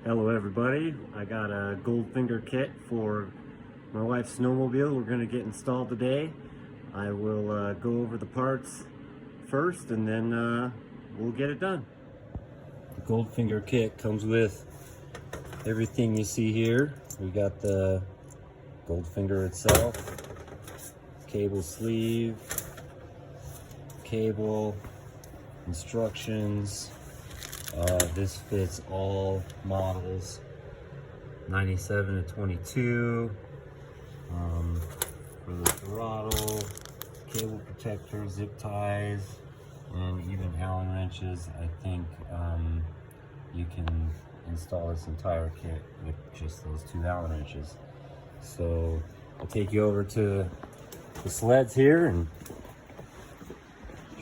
Hello everybody, I got a Goldfinger kit for my wife's snowmobile we're going to get installed today. I will go over the parts first and then we'll get it done. The Goldfinger kit comes with everything you see here. We got the Goldfinger itself, cable sleeve, cable, instructions. This fits all models 97 to 22 for the throttle, cable protector, zip ties, and even Allen wrenches. I think you can install this entire kit with just those 2 Allen wrenches. So I'll take you over to the sleds here and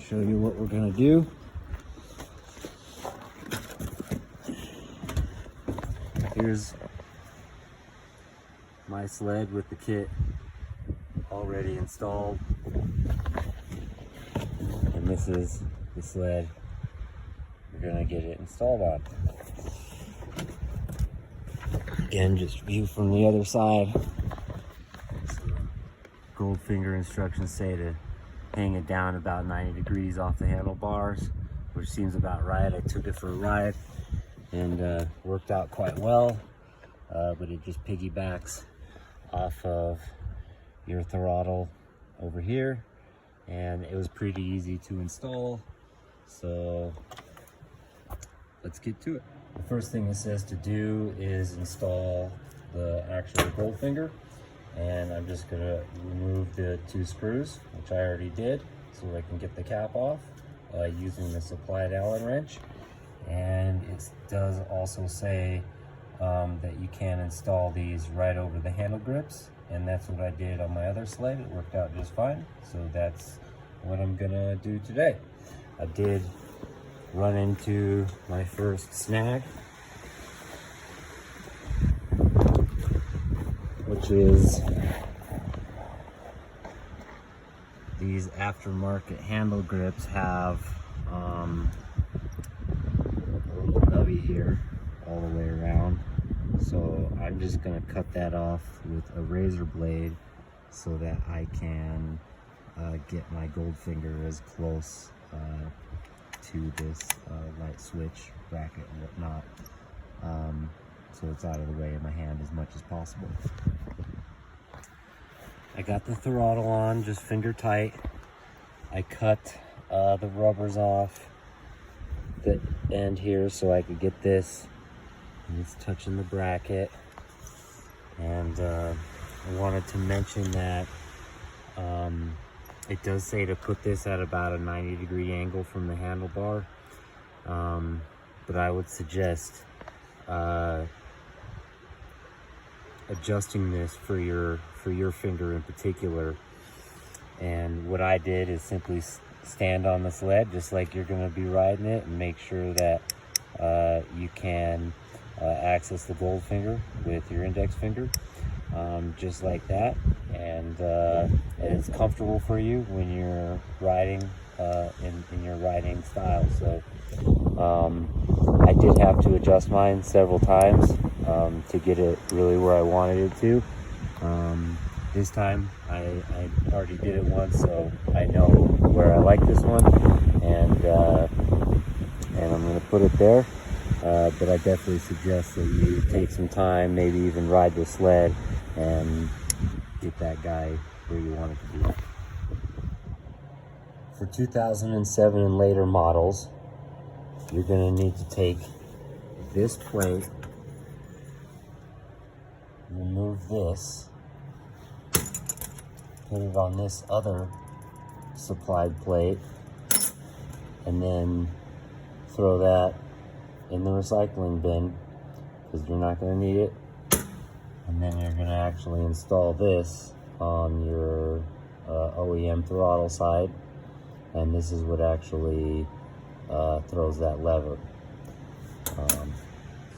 show you what we're going to do. Here's my sled with the kit already installed, and this is the sled we're going to get it installed on. Again, just view from the other side. So, Goldfinger instructions say to hang it down about 90 degrees off the handlebars, which seems about right. I took it for a ride and worked out quite well, but it just piggybacks off of your throttle over here, and it was pretty easy to install. So let's get to it. The first thing it says to do is install the actual Goldfinger, and I'm just gonna remove the 2 screws, which I already did, so I can get the cap off using the supplied Allen wrench. And it does also say that you can install these right over the handle grips, and that's what I did on my other sled. It worked out just fine, so that's what I'm gonna do today. I did run into my first snag, which is these aftermarket handle grips have here all the way around, so I'm just going to cut that off with a razor blade so that I can get my Goldfinger as close to this light switch bracket and whatnot, so it's out of the way of my hand as much as possible. I got the throttle on just finger tight. I cut the rubbers off the end here so I could get this, and it's touching the bracket. And I wanted to mention that it does say to put this at about a 90-degree angle from the handlebar, but I would suggest adjusting this for your finger in particular. And what I did is simply stand on the sled just like you're going to be riding it, and make sure that you can access the Goldfinger with your index finger, just like that, and it's comfortable for you when you're riding in your riding style. So I did have to adjust mine several times to get it really where I wanted it to. This time I already did it once, so I know where I like this one, and I'm going to put it there. But I definitely suggest that you take some time, maybe even ride the sled and get that guy where you want it to be. For 2007 and later models, you're going to need to take this plate, remove this, put it on this other supplied plate, and then throw that in the recycling bin, because you're not going to need it. And then you're going to actually install this on your OEM throttle side, and this is what actually throws that lever. So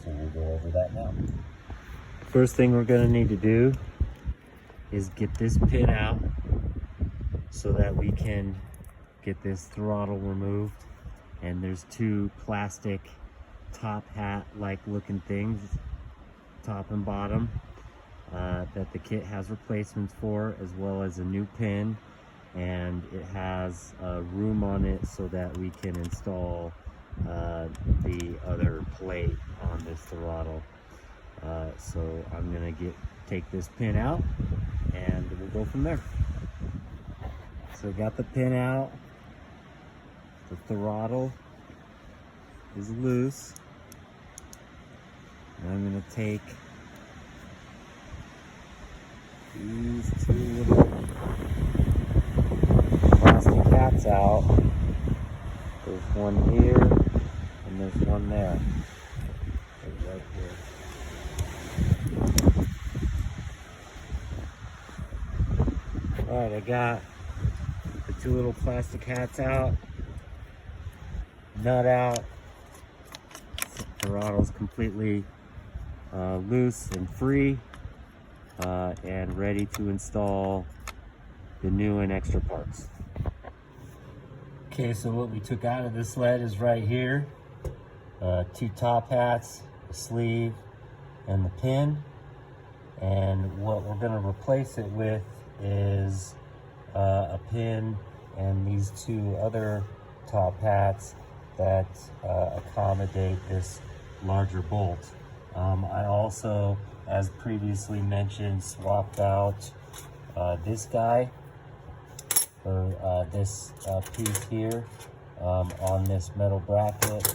we'll go over that now. First thing we're going to need to do is get this pin out so that we can get this throttle removed. And there's 2 plastic top hat like looking things, top and bottom, that the kit has replacements for, as well as a new pin, and it has room on it so that we can install the other plate on this throttle. So I'm gonna take this pin out and we'll go from there. So got the pin out, the throttle is loose, and I'm gonna take these two little plastic hats out. There's one here and there's one there. Right here. Alright, I got the two little plastic hats out, nut out. The throttle's completely loose and free, and ready to install the new and extra parts. Okay, so what we took out of this sled is right here. Two top hats, a sleeve, and the pin. And what we're going to replace it with is a pin and these two other top hats that accommodate this larger bolt. I also, as previously mentioned, swapped out this guy, or this piece here, on this metal bracket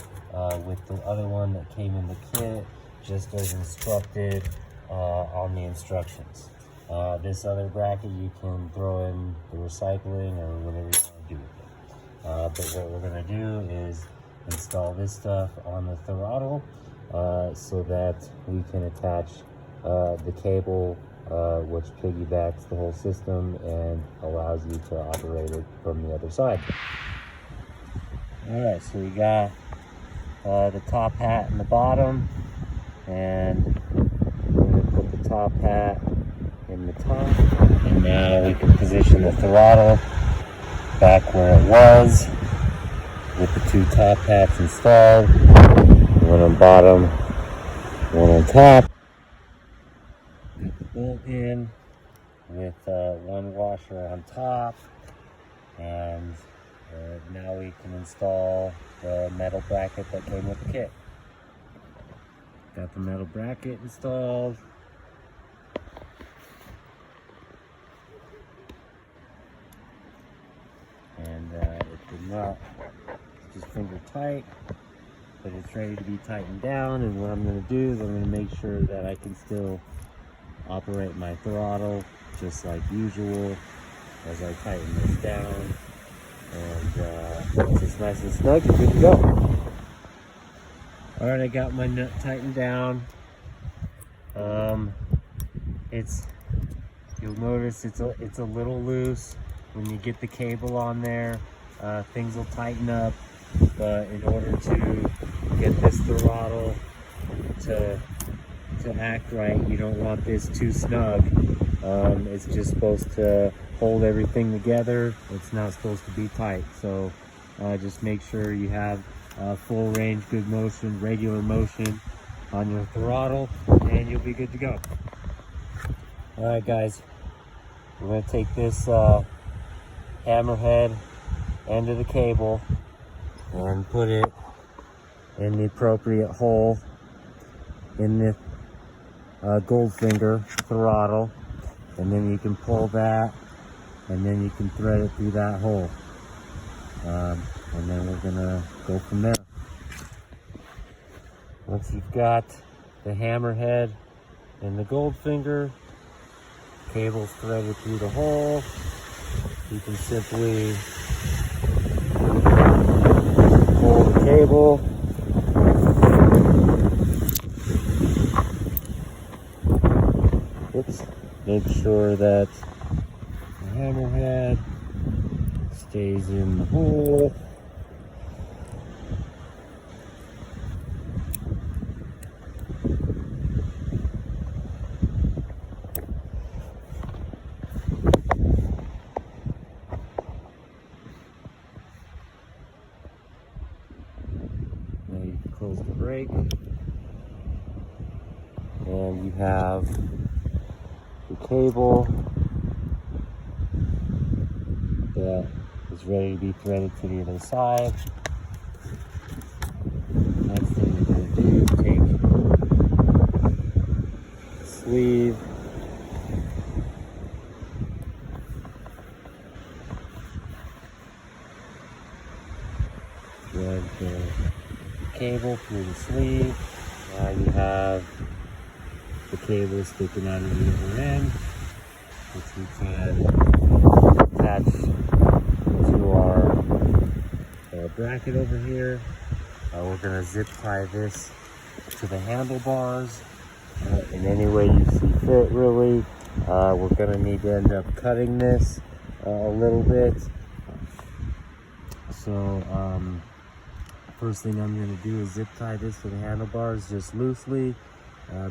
with the other one that came in the kit, just as instructed on the instructions. This other bracket you can throw in the recycling or whatever you want to do with it. But what we're going to do is install this stuff on the throttle so that we can attach the cable which piggybacks the whole system and allows you to operate it from the other side. Alright, so we got the top hat in the bottom, and we're going to put the top hat in the top, and now we can position the throttle back where it was with the two top hats installed, one on bottom, one on top. Got the bolt in with one washer on top, and now we can install the metal bracket that came with the kit. Got the metal bracket installed. And it did not just finger tight, but it's ready to be tightened down. And what I'm going to do is I'm going to make sure that I can still operate my throttle just like usual as I tighten this down. And once it's nice and snug, you're good to go. Alright, I got my nut tightened down. You'll notice it's a little loose. When you get the cable on there, things will tighten up, but in order to get this throttle to act right, you don't want this too snug. It's just supposed to hold everything together. It's not supposed to be tight, so just make sure you have full range, good motion, regular motion on your throttle, and you'll be good to go. Alright guys, we're going to take this hammerhead end of the cable and put it in the appropriate hole in the Goldfinger throttle, and then you can pull that and then you can thread it through that hole, and then we're gonna go from there. Once you've got the hammerhead and the Goldfinger cables threaded through the hole, you can simply pull the cable make sure that the hammerhead stays in the hole. Now you can close the brake. and you have the cable that is ready to be threaded to the other side. Next thing you're going to do, take the sleeve, thread the cable through the sleeve. Now you have the cable sticking out of the other end, which we can attach to our bracket over here. We're going to zip tie this to the handlebars in any way you see fit, really. We're going to need to end up cutting this a little bit. So first thing I'm going to do is zip tie this to the handlebars just loosely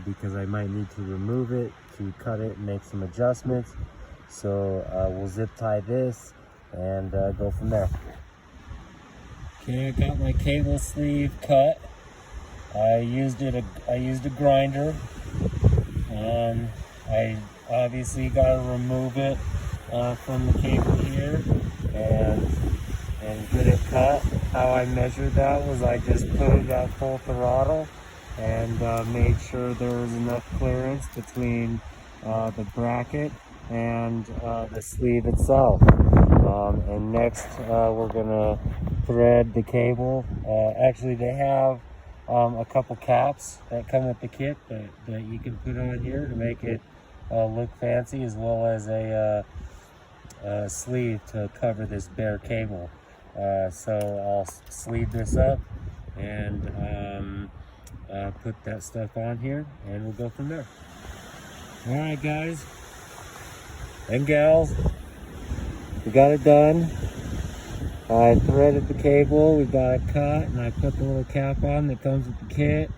because I might need to remove it to cut it and make some adjustments. So we'll zip tie this and go from there. Okay, I got my cable sleeve cut. I used a grinder. I obviously got to remove it from the cable here and get it cut. How I measured that was I just put it at full throttle and made sure there was enough clearance between the bracket and the sleeve itself. And next we're gonna thread the cable. Actually, they have a couple caps that come with the kit that you can put on here to make it look fancy, as well as a sleeve to cover this bare cable. So I'll sleeve this up and put that stuff on here, and we'll go from there. All right, guys and gals, we got it done. I threaded the cable, we got it cut, and I put the little cap on that comes with the kit.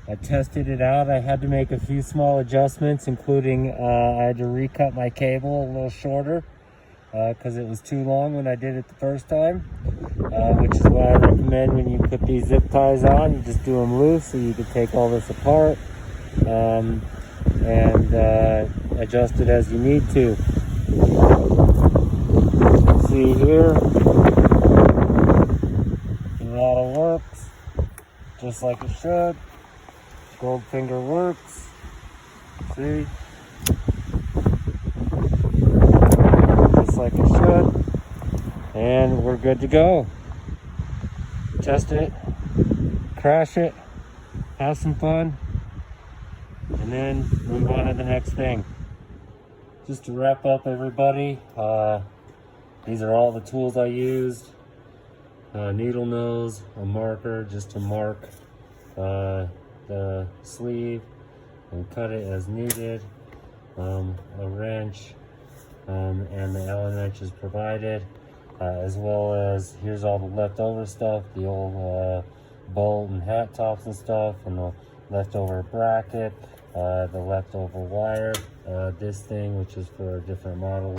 I tested it out. I had to make a few small adjustments, including I had to recut my cable a little shorter because it was too long when I did it the first time, which is why I recommend when you put these zip ties on, you just do them loose so you can take all this apart and adjust it as you need to. See here, the throttle works just like it should. Gold finger works. See? Just like it should. And we're good to go. Test it, crash it, have some fun, and then move on to the next thing. Just to wrap up, everybody, these are all the tools I used. Needle nose, a marker just to mark the sleeve and cut it as needed, a wrench, and the Allen wrenches provided, as well as here's all the leftover stuff, the old bolt and hat tops and stuff, and the leftover bracket, the leftover wire, this thing which is for a different model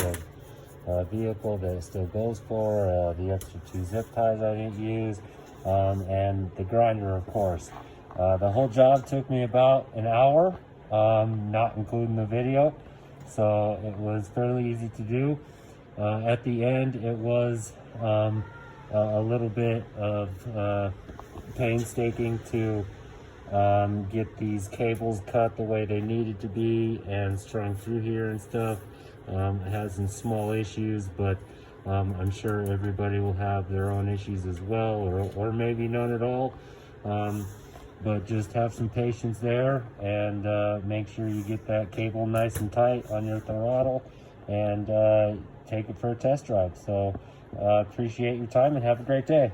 of vehicle that it still goes for, the extra 2 zip ties I didn't use, and the grinder, of course. The whole job took me about an hour, not including the video, so it was fairly easy to do. At the end, it was a little bit of painstaking to get these cables cut the way they needed to be and strung through here and stuff. It has some small issues, but I'm sure everybody will have their own issues as well, or maybe none at all. But just have some patience there and make sure you get that cable nice and tight on your throttle and take it for a test drive. So appreciate your time and have a great day.